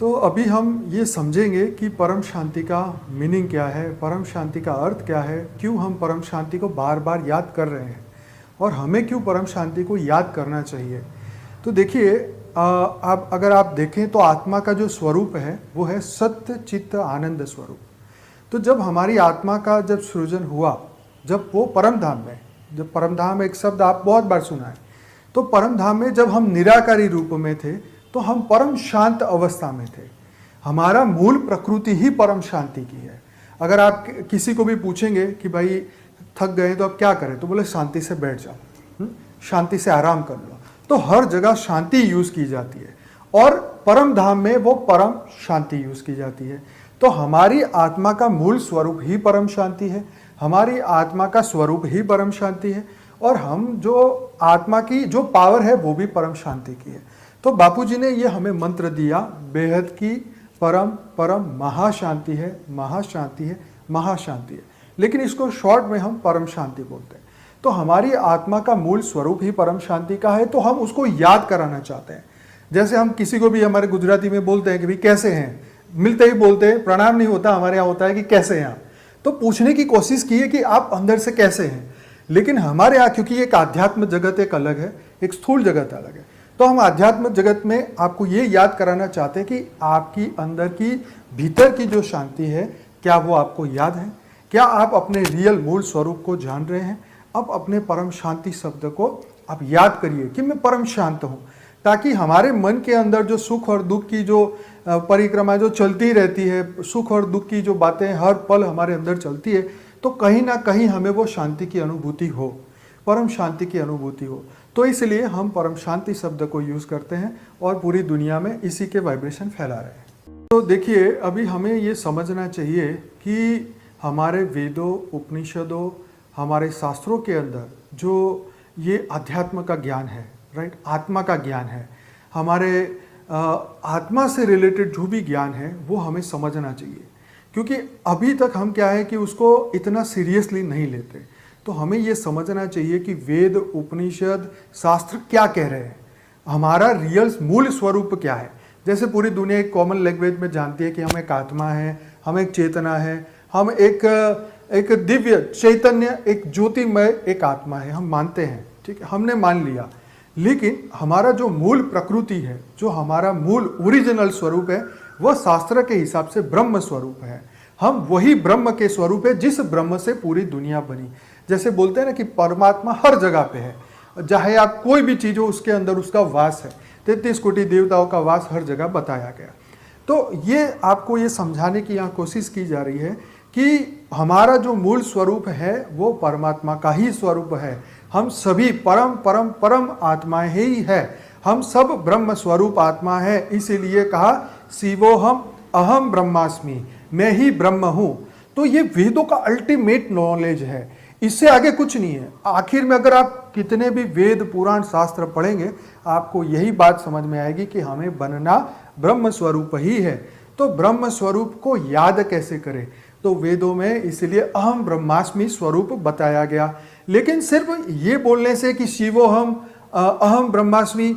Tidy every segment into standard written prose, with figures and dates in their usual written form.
तो अभी हम ये समझेंगे कि परम शांति का मीनिंग क्या है, परम शांति का अर्थ क्या है, क्यों हम परम शांति को बार बार याद कर रहे हैं और हमें क्यों परम शांति को याद करना चाहिए। तो देखिए, अब अगर आप देखें तो आत्मा का जो स्वरूप है वो है सत्य चित्त आनंद स्वरूप। तो जब हमारी आत्मा का जब सृजन हुआ, जब वो परम धाम में, जब परम धाम एक शब्द आप बहुत बार सुना है, तो परम धाम में जब हम निराकारी रूप में थे तो हम परम शांत अवस्था में थे। हमारा मूल प्रकृति ही परम शांति की है। अगर आप किसी को भी पूछेंगे कि भाई थक गए तो अब क्या करें, तो बोले शांति से बैठ जाओ, शांति से आराम कर लो। तो हर जगह शांति यूज की जाती है और परम धाम में वो परम शांति यूज की जाती है। तो हमारी आत्मा का मूल स्वरूप ही परम शांति है, हमारी आत्मा का स्वरूप ही परम शांति है और हम जो आत्मा की जो पावर है वो भी परम शांति की है। तो बापूजी ने ये हमें मंत्र दिया, बेहद की परम परम महाशांति है, महाशांति है, महाशांति है, लेकिन इसको शॉर्ट में हम परम शांति बोलते हैं। तो हमारी आत्मा का मूल स्वरूप ही परम शांति का है, तो हम उसको याद कराना चाहते हैं। जैसे हम किसी को भी हमारे गुजराती में बोलते हैं कि भाई कैसे हैं, मिलते ही बोलते हैं, प्रणाम नहीं होता, हमारे यहाँ होता है कि कैसे हैं आप। तो पूछने की कोशिश की है कि आप अंदर से कैसे हैं, लेकिन हमारे यहाँ क्योंकि एक आध्यात्म जगत एक अलग है, एक स्थूल जगत अलग है, तो हम आध्यात्म जगत में आपको ये याद कराना चाहते हैं कि आपकी अंदर की भीतर की जो शांति है, क्या वो आपको याद है? क्या आप अपने रियल मूल स्वरूप को जान रहे हैं? अब अपने परम शांति शब्द को आप याद करिए कि मैं परम शांत हूँ, ताकि हमारे मन के अंदर जो सुख और दुख की जो परिक्रमा जो चलती रहती है, सुख और दुख की जो बातें हर पल हमारे अंदर चलती है, तो कहीं ना कहीं हमें वो शांति की अनुभूति हो, परम शांति की अनुभूति हो। तो इसलिए हम परम शांति शब्द को यूज करते हैं और पूरी दुनिया में इसी के वाइब्रेशन फैला रहे हैं। तो देखिए, अभी हमें ये समझना चाहिए कि हमारे वेदों, उपनिषदों, हमारे शास्त्रों के अंदर जो ये अध्यात्म का ज्ञान है, राइट, आत्मा का ज्ञान है, हमारे आत्मा से रिलेटेड जो भी ज्ञान है वो हमें समझना चाहिए, क्योंकि अभी तक हम क्या है कि उसको इतना सीरियसली नहीं लेते। तो हमें ये समझना चाहिए कि वेद, उपनिषद, शास्त्र क्या कह रहे हैं, हमारा रियल मूल स्वरूप क्या है। जैसे पूरी दुनिया एक कॉमन लैंग्वेज में जानती है कि हम एक आत्मा है, हम एक चेतना है, हम एक दिव्य चैतन्य, एक ज्योतिमय एक आत्मा है, हम मानते हैं, ठीक है, हमने मान लिया। लेकिन हमारा जो मूल प्रकृति है, जो हमारा मूल ओरिजिनल स्वरूप है, वह शास्त्र के हिसाब से ब्रह्म स्वरूप है। हम वही ब्रह्म के स्वरूप है जिस ब्रह्म से पूरी दुनिया बनी। जैसे बोलते हैं ना कि परमात्मा हर जगह पे है, चाहे आप कोई भी चीज हो उसके अंदर उसका वास है। 33 कोटि देवताओं का वास हर जगह बताया गया। तो ये आपको ये समझाने की यहाँ कोशिश की जा रही है कि हमारा जो मूल स्वरूप है वो परमात्मा का ही स्वरूप है। हम सभी परम परम परम आत्मा ही है, हम सब ब्रह्म स्वरूप आत्मा है। इसीलिए कहा शिवोहम अहम ब्रह्मास्मि, मैं ही ब्रह्म हूं। तो ये वेदों का अल्टीमेट नॉलेज है, इससे आगे कुछ नहीं है। आखिर में अगर आप कितने भी वेद पुराण शास्त्र पढ़ेंगे, आपको यही बात समझ में आएगी कि हमें बनना ब्रह्म स्वरूप ही है। तो ब्रह्म स्वरूप को याद कैसे करें, तो वेदों में इसलिए अहम ब्रह्मास्मि स्वरूप बताया गया। लेकिन सिर्फ ये बोलने से कि शिवोहम अहम ब्रह्मास्मि,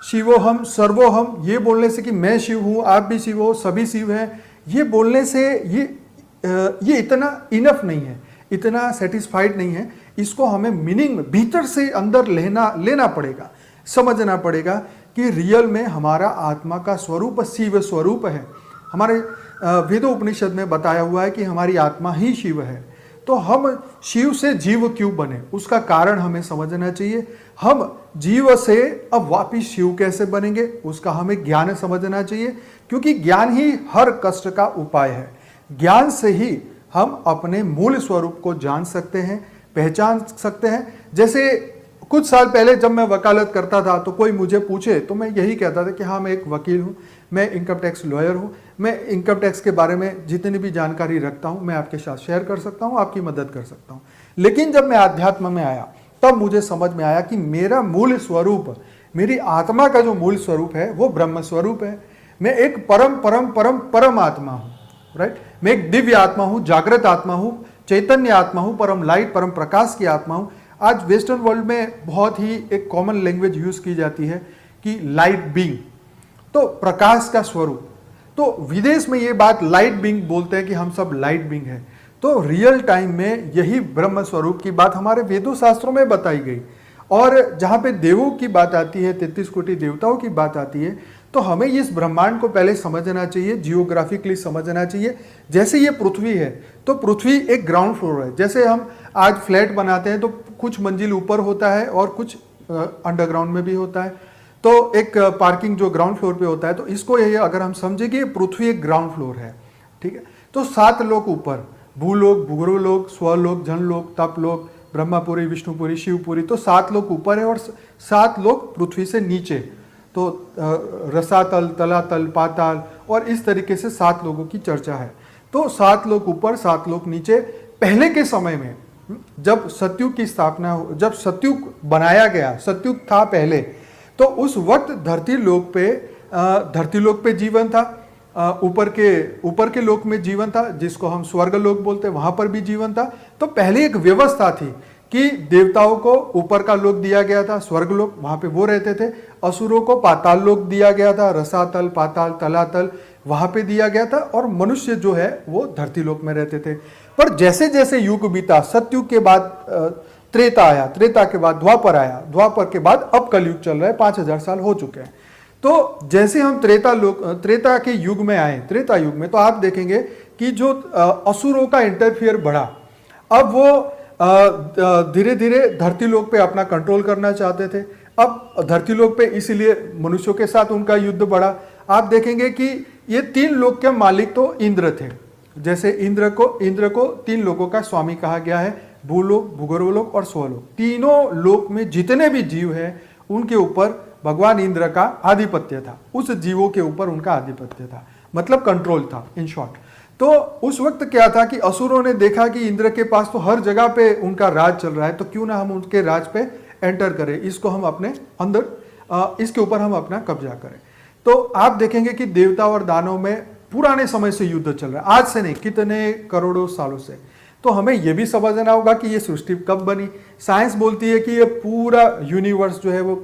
शिवोहम सर्वोहम, ये बोलने से कि मैं शिव हूँ, आप भी शिव हो, सभी शिव हैं, ये बोलने से ये इतना इनफ नहीं है, इतना सेटिस्फाइड नहीं है। इसको हमें मीनिंग में भीतर से अंदर लेना पड़ेगा, समझना पड़ेगा कि रियल में हमारा आत्मा का स्वरूप शिव स्वरूप है। हमारे वेदों उपनिषद में बताया हुआ है कि हमारी आत्मा ही शिव है। तो हम शिव से जीव क्यों बने, उसका कारण हमें समझना चाहिए। हम जीव से अब वापिस शिव कैसे बनेंगे, उसका हमें ज्ञान समझना चाहिए, क्योंकि ज्ञान ही हर कष्ट का उपाय है। ज्ञान से ही हम अपने मूल स्वरूप को जान सकते हैं, पहचान सकते हैं। जैसे कुछ साल पहले जब मैं वकालत करता था तो कोई मुझे पूछे तो मैं यही कहता था कि हाँ, मैं एक वकील हूँ, मैं इनकम टैक्स लॉयर हूँ, मैं इनकम टैक्स के बारे में जितनी भी जानकारी रखता हूँ मैं आपके साथ शेयर कर सकता हूँ, आपकी मदद कर सकता हूँ। लेकिन जब मैं आध्यात्म में आया तब मुझे समझ में आया कि मेरा मूल स्वरूप, मेरी आत्मा का जो मूल स्वरूप है वो ब्रह्म स्वरूप है। मैं एक परम परम परम परम आत्मा हूँ, राइट। मैं एक दिव्य आत्मा हूँ, जागृत आत्मा हूँ, चैतन्य आत्मा हूँ, परम लाइट परम प्रकाश की आत्मा हूँ। आज वेस्टर्न वर्ल्ड में बहुत ही एक कॉमन लैंग्वेज यूज की जाती है कि लाइट बीइंग, तो प्रकाश का स्वरूप। तो विदेश में ये बात लाइट बीइंग बोलते हैं कि हम सब लाइट बीइंग है। तो रियल टाइम में यही ब्रह्म स्वरूप की बात हमारे वेदों शास्त्रों में बताई गई। और जहाँ पे देवों की बात आती है, 33 कोटि देवताओं की बात आती है, तो हमें इस ब्रह्मांड को पहले समझना चाहिए, जियोग्राफिकली समझना चाहिए। जैसे ये पृथ्वी है तो पृथ्वी एक ग्राउंड फ्लोर है। जैसे हम आज फ्लैट बनाते हैं तो कुछ मंजिल ऊपर होता है और कुछ अंडरग्राउंड में भी होता है। तो एक पार्किंग जो ग्राउंड फ्लोर पे होता है, तो इसको ये अगर हम समझें कि पृथ्वी एक ग्राउंड फ्लोर है, ठीक है। तो 7 लोक ऊपर, भूलोक, भूगर्भलोक, स्वलोक, जनलोक, तपलोक, ब्रह्मपुरी, विष्णुपुरी, शिवपुरी, तो 7 लोक ऊपर है और 7 लोक पृथ्वी से नीचे। तो रसातल, तलातल, पाताल और इस तरीके से 7 लोगों की चर्चा है। तो 7 लोक ऊपर, 7 लोक नीचे। पहले के समय में जब सतयुग की स्थापना, जब सतयुग बनाया गया, सतयुग था पहले, तो उस वक्त धरती लोक पे जीवन था, ऊपर के लोक में जीवन था, जिसको हम स्वर्ग लोक बोलते हैं, वहां पर भी जीवन था। तो पहले एक व्यवस्था थी कि देवताओं को ऊपर का लोक दिया गया था, स्वर्ग लोक, वहां पे वो रहते थे। असुरों को पाताल लोक दिया गया था, रसातल, पाताल, तलातल, वहां पे दिया गया था। और मनुष्य जो है वो धरती लोक में रहते थे। पर जैसे जैसे युग बीता, सतयुग के बाद त्रेता आया, त्रेता के बाद द्वापर आया, द्वापर के बाद अब कलयुग चल रहा है, 5000 साल हो चुके हैं। तो जैसे हम त्रेता के युग में आए, त्रेता युग में, तो आप देखेंगे कि जो असुरों का इंटरफियर बढ़ा, अब वो धीरे धीरे धरती लोक पे अपना कंट्रोल करना चाहते थे। अब धरती लोक पे इसीलिए मनुष्यों के साथ उनका युद्ध बढ़ा। आप देखेंगे कि ये 3 लोक के मालिक तो इंद्र थे। जैसे इंद्र को 3 लोगों का स्वामी कहा गया है, भूलोक, भूगर्भलोक और स्वलोक। तीनों लोक में जितने भी जीव हैं उनके ऊपर भगवान इंद्र का आधिपत्य था, उस जीवों के ऊपर उनका आधिपत्य था, मतलब कंट्रोल था इन शॉर्ट। तो उस वक्त क्या था कि असुरों ने देखा कि इंद्र के पास तो हर जगह पे उनका राज चल रहा है, तो क्यों ना हम उनके राज पे एंटर करें, इसको हम अपने अंदर, इसके ऊपर हम अपना कब्जा करें। तो आप देखेंगे कि देवता और दानव में पुराने समय से युद्ध चल रहा है, आज से नहीं, कितने करोड़ों सालों से। तो हमें यह भी समझना होगा कि ये सृष्टि कब बनी। साइंस बोलती है कि ये पूरा यूनिवर्स जो है वो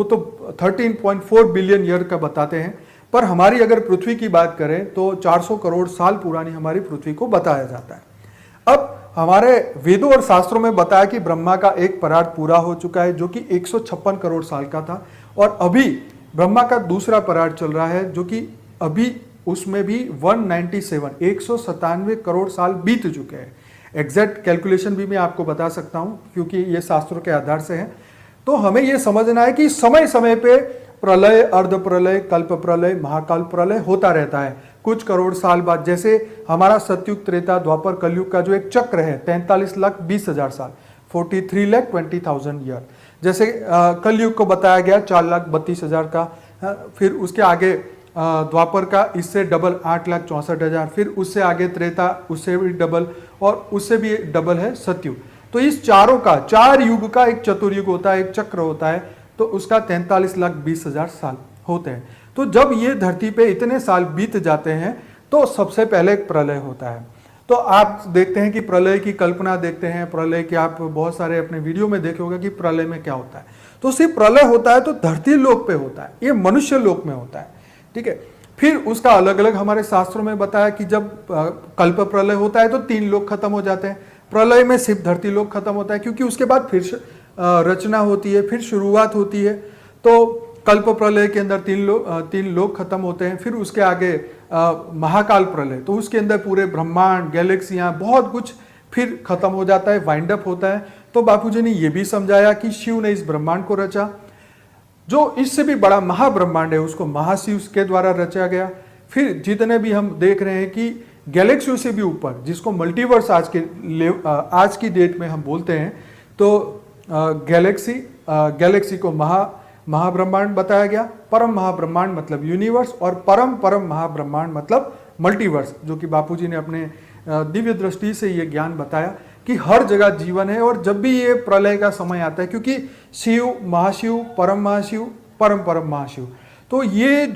तो 13.4 बिलियन ईयर का बताते हैं, पर हमारी अगर पृथ्वी की बात करें तो 400 करोड़ साल पुरानी हमारी पृथ्वी को बताया जाता है। अब हमारे वेदों और शास्त्रों में बताया कि ब्रह्मा का एक परार्ध पूरा हो चुका है, जो कि 156 करोड़ साल का था, और अभी ब्रह्मा का दूसरा परार्ध चल रहा है, जो कि अभी उसमें भी 197 करोड़ साल बीत चुके हैं। एग्जैक्ट कैलकुलेशन भी मैं आपको बता सकता हूं, क्योंकि ये शास्त्रों के आधार से है। तो हमें यह समझना है कि समय समय पे प्रलय, अर्ध प्रलय, कल्प प्रलय, महाकाल प्रलय होता रहता है कुछ करोड़ साल बाद। जैसे हमारा सतयुग, त्रेता, द्वापर, कलयुग का जो एक चक्र है 43,20,000 साल, 43,20,000 ईयर। जैसे कलयुग को बताया गया 4,32,000 का, फिर उसके आगे द्वापर का इससे डबल 8,64,000, फिर उससे आगे त्रेता, उससे भी डबल, और उससे भी डबल है सतयुग। तो इस चारों का, 4 युग का एक चतुर्युग होता है, एक चक्र होता है, तो उसका 43,20,000 साल होते हैं। तो जब ये धरती पे इतने साल बीत जाते हैं तो सबसे पहले एक प्रलय होता है। तो आप देखते हैं कि प्रलय की कल्पना देखते हैं, प्रलय के आप बहुत सारे अपने वीडियो में देखे होगा कि प्रलय में क्या होता है। तो सिर्फ प्रलय होता है तो धरती लोक पे होता है, ये मनुष्य लोक में होता है, ठीक है। फिर उसका अलग अलग हमारे शास्त्रों में बताया कि जब कल्प प्रलय होता है तो 3 लोक खत्म हो जाते हैं। प्रलय में सिर्फ धरती लोक खत्म होता है, क्योंकि उसके बाद फिर रचना होती है, फिर शुरुआत होती है। तो कल्प प्रलय के अंदर 3 लोक खत्म होते हैं। फिर उसके आगे महाकाल प्रलय, तो उसके अंदर पूरे ब्रह्मांड, गैलेक्सियां, बहुत कुछ फिर खत्म हो जाता है, वाइंड अप होता है। तो बापूजी ने यह भी समझाया कि शिव ने इस ब्रह्मांड को रचा, जो इससे भी बड़ा महाब्रह्मांड है उसको महाशिव के द्वारा रचा गया। फिर जितने भी हम देख रहे हैं कि गैलेक्सियों से भी ऊपर, जिसको मल्टीवर्स आज की डेट में हम बोलते हैं, तो गैलेक्सी को महाब्रह्मांड बताया गया। परम महाब्रह्मांड मतलब यूनिवर्स, और परम महाब्रह्मांड मतलब मल्टीवर्स, जो कि बापूजी ने अपने दिव्य दृष्टि से ये ज्ञान बताया कि हर जगह जीवन है। और जब भी ये प्रलय का समय आता है, क्योंकि शिव, महाशिव, परम महाशिव, परम महाशिव, तो ये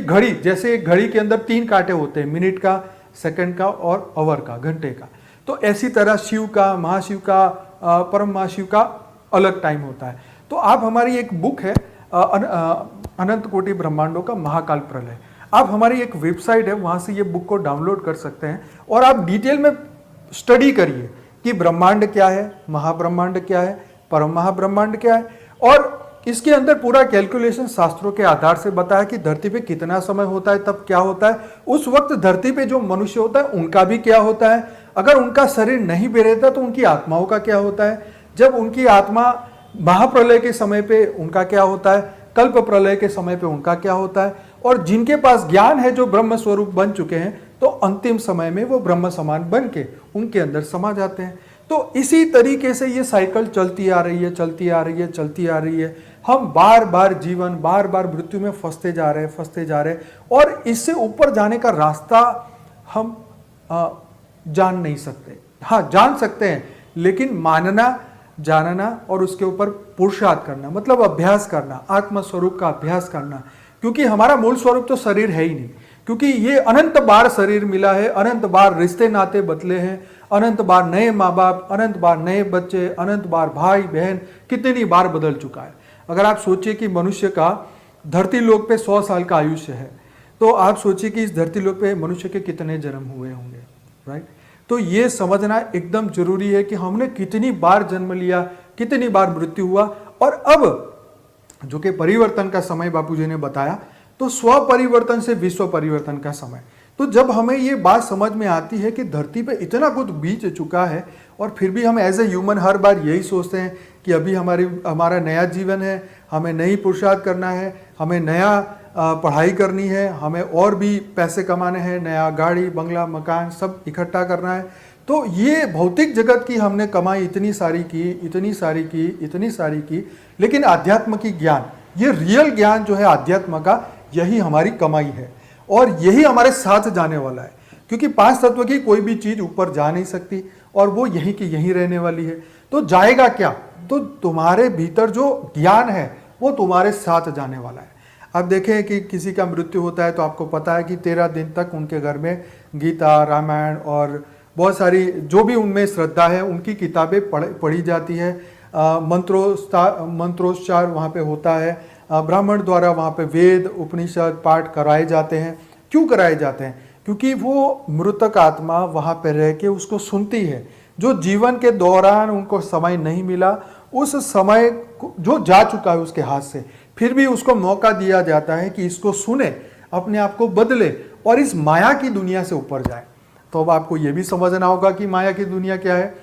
घड़ी, जैसे घड़ी के अंदर 3 कांटे होते हैं, मिनट का, सेकंड का और आवर का, घंटे का, तो ऐसी तरह शिव का, महाशिव का, परम महाशिव का अलग टाइम होता है। तो आप, हमारी एक बुक है अनंत कोटि ब्रह्मांडों का महाकाल प्रलय, आप हमारी एक वेबसाइट है, वहाँ से ये बुक को डाउनलोड कर सकते हैं और आप डिटेल में स्टडी करिए कि ब्रह्मांड क्या है, महाब्रह्मांड क्या है, परम महाब्रह्मांड क्या है। और इसके अंदर पूरा कैलकुलेशन शास्त्रों के आधार से बताया कि धरती पे कितना समय होता है, तब क्या होता है, उस वक्त धरती पे जो मनुष्य होता है उनका भी क्या होता है, अगर उनका शरीर नहीं भी रहता तो उनकी आत्माओं का क्या होता है, जब उनकी आत्मा महाप्रलय के समय पे उनका क्या होता है, कल्प प्रलय के समय पे उनका क्या होता है। और जिनके पास ज्ञान है, जो ब्रह्म स्वरूप बन चुके हैं, तो अंतिम समय में वो ब्रह्म समान बन के उनके अंदर समा जाते हैं। तो इसी तरीके से ये साइकिल चलती आ रही है, चलती आ रही है, चलती आ रही है। हम बार बार जीवन, बार बार मृत्यु में फंसते जा रहे हैं, फंसते जा रहे हैं। और इससे ऊपर जाने का रास्ता हम जान नहीं सकते। हाँ, जान सकते हैं, लेकिन मानना, जानना और उसके ऊपर पुरुषार्थ करना, मतलब अभ्यास करना, आत्म स्वरूप का अभ्यास करना। क्योंकि हमारा मूल स्वरूप तो शरीर है ही नहीं, क्योंकि ये अनंत बार शरीर मिला है, अनंत बार रिश्ते नाते बदले हैं, अनंत बार नए माँ बाप, अनंत बार नए बच्चे, अनंत बार भाई बहन, कितनी बार बदल चुका है। अगर आप सोचिए कि मनुष्य का धरती लोक पे 100 साल का आयुष्य है, तो आप सोचिए कि इस धरती लोक पे मनुष्य के कितने जन्म हुए होंगे, राइट। तो ये समझना एकदम जरूरी है कि हमने कितनी बार जन्म लिया, कितनी बार मृत्यु हुआ। और अब जो कि परिवर्तन का समय बापूजी ने बताया, तो स्व परिवर्तन से विश्व परिवर्तन का समय। तो जब हमें ये बात समझ में आती है कि धरती पे इतना कुछ बीत चुका है और फिर भी हम एज ए ह्यूमन हर बार यही सोचते हैं कि अभी हमारा नया जीवन है, हमें नई पुरुषार्थ करना है, हमें नया पढ़ाई करनी है, हमें और भी पैसे कमाने हैं, नया गाड़ी बंगला मकान सब इकट्ठा करना है। तो ये भौतिक जगत की हमने कमाई इतनी सारी की, इतनी सारी की, इतनी सारी की, लेकिन आध्यात्म की ज्ञान, ये रियल ज्ञान जो है आध्यात्म का, यही हमारी कमाई है और यही हमारे साथ जाने वाला है। क्योंकि 5 तत्व की कोई भी चीज ऊपर जा नहीं सकती और वो यहीं की यहीं रहने वाली है। तो जाएगा क्या? तो तुम्हारे भीतर जो ज्ञान है वो तुम्हारे साथ जाने वाला है। अब देखें कि किसी का मृत्यु होता है तो आपको पता है कि 13 दिन तक उनके घर में गीता, रामायण और बहुत सारी जो भी उनमें श्रद्धा है उनकी किताबें पढ़ी जाती है, मंत्रोच्चार वहाँ पे होता है, ब्राह्मण द्वारा वहाँ पे वेद उपनिषद पाठ कराए जाते हैं। क्यों कराए जाते हैं? क्योंकि वो मृतक आत्मा वहाँ पे रह के उसको सुनती है। जो जीवन के दौरान उनको समय नहीं मिला, उस समय जो जा चुका है उसके हाथ से, फिर भी उसको मौका दिया जाता है कि इसको सुने, अपने आप को बदले और इस माया की दुनिया से ऊपर जाए। तो अब आपको ये भी समझना होगा कि माया की दुनिया क्या है।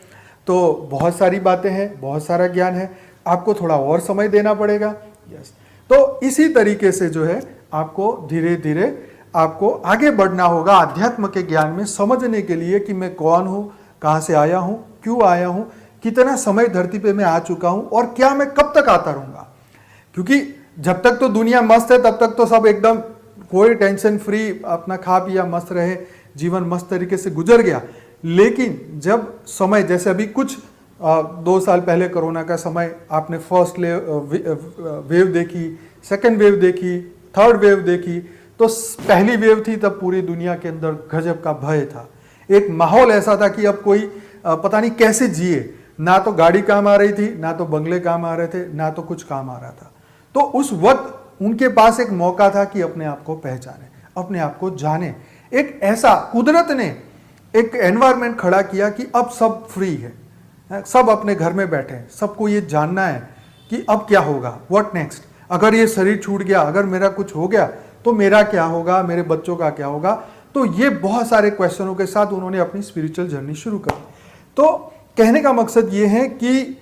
तो बहुत सारी बातें हैं, बहुत सारा ज्ञान है, आपको थोड़ा और समय देना पड़ेगा। यस, तो इसी तरीके से जो है आपको धीरे धीरे आपको आगे बढ़ना होगा आध्यात्म के ज्ञान में, समझने के लिए कि मैं कौन हूँ, कहाँ से आया हूँ, क्यों आया हूँ, कितना समय धरती पे मैं आ चुका हूँ और क्या मैं कब तक आता रहूँगा। क्योंकि जब तक तो दुनिया मस्त है तब तक तो सब एकदम कोई टेंशन फ्री, अपना खा पिया मस्त रहे, जीवन मस्त तरीके से गुजर गया। लेकिन जब समय, जैसे अभी कुछ 2 साल पहले कोरोना का समय, आपने फर्स्ट वेव देखी, सेकंड वेव देखी, थर्ड वेव देखी। तो पहली वेव थी तब पूरी दुनिया के अंदर गजब का भय था, एक माहौल ऐसा था कि अब कोई पता नहीं कैसे जिए, ना तो गाड़ी काम आ रही थी, ना तो बंगले काम आ रहे थे, ना तो कुछ काम आ रहा था। तो उस वक्त उनके पास एक मौका था कि अपने आप को पहचाने, अपने आप को जाने। एक ऐसा कुदरत ने एक एनवायरनमेंट खड़ा किया कि अब सब फ्री है, सब अपने घर में बैठे हैं, सबको ये जानना है कि अब क्या होगा, व्हाट नेक्स्ट। अगर ये शरीर छूट गया, अगर मेरा कुछ हो गया तो मेरा क्या होगा, मेरे बच्चों का क्या होगा। तो ये बहुत सारे क्वेश्चनों के साथ उन्होंने अपनी स्पिरिचुअल जर्नी शुरू कर दी। तो कहने का मकसद ये है कि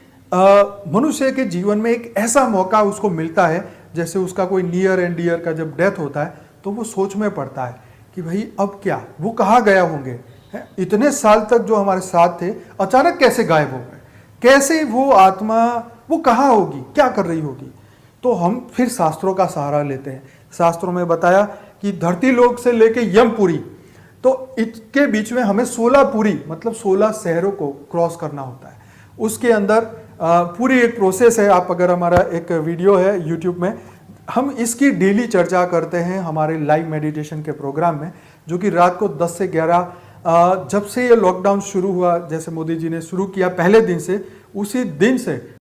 मनुष्य के जीवन में एक ऐसा मौका उसको मिलता है, जैसे उसका कोई नियर एंड डियर का जब डेथ होता है तो वो सोच में पड़ता है कि भाई अब क्या, वो कहाँ गया होंगे, इतने साल तक जो हमारे साथ थे अचानक कैसे गायब हो गए, कैसे वो आत्मा वो कहाँ होगी, क्या कर रही होगी। तो हम फिर शास्त्रों का सहारा लेते हैं। शास्त्रों में बताया कि धरती लोक से लेके यमपुरी, तो इसके बीच में हमें 16 पुरी मतलब 16 शहरों को क्रॉस करना होता है। उसके अंदर पूरी एक प्रोसेस है। आप अगर हमारा एक वीडियो है यूट्यूब में, हम इसकी डेली चर्चा करते हैं हमारे लाइव मेडिटेशन के प्रोग्राम में, जो कि रात को 10 से 11 जब से ये लॉकडाउन शुरू हुआ, जैसे मोदी जी ने शुरू किया पहले दिन से, उसी दिन से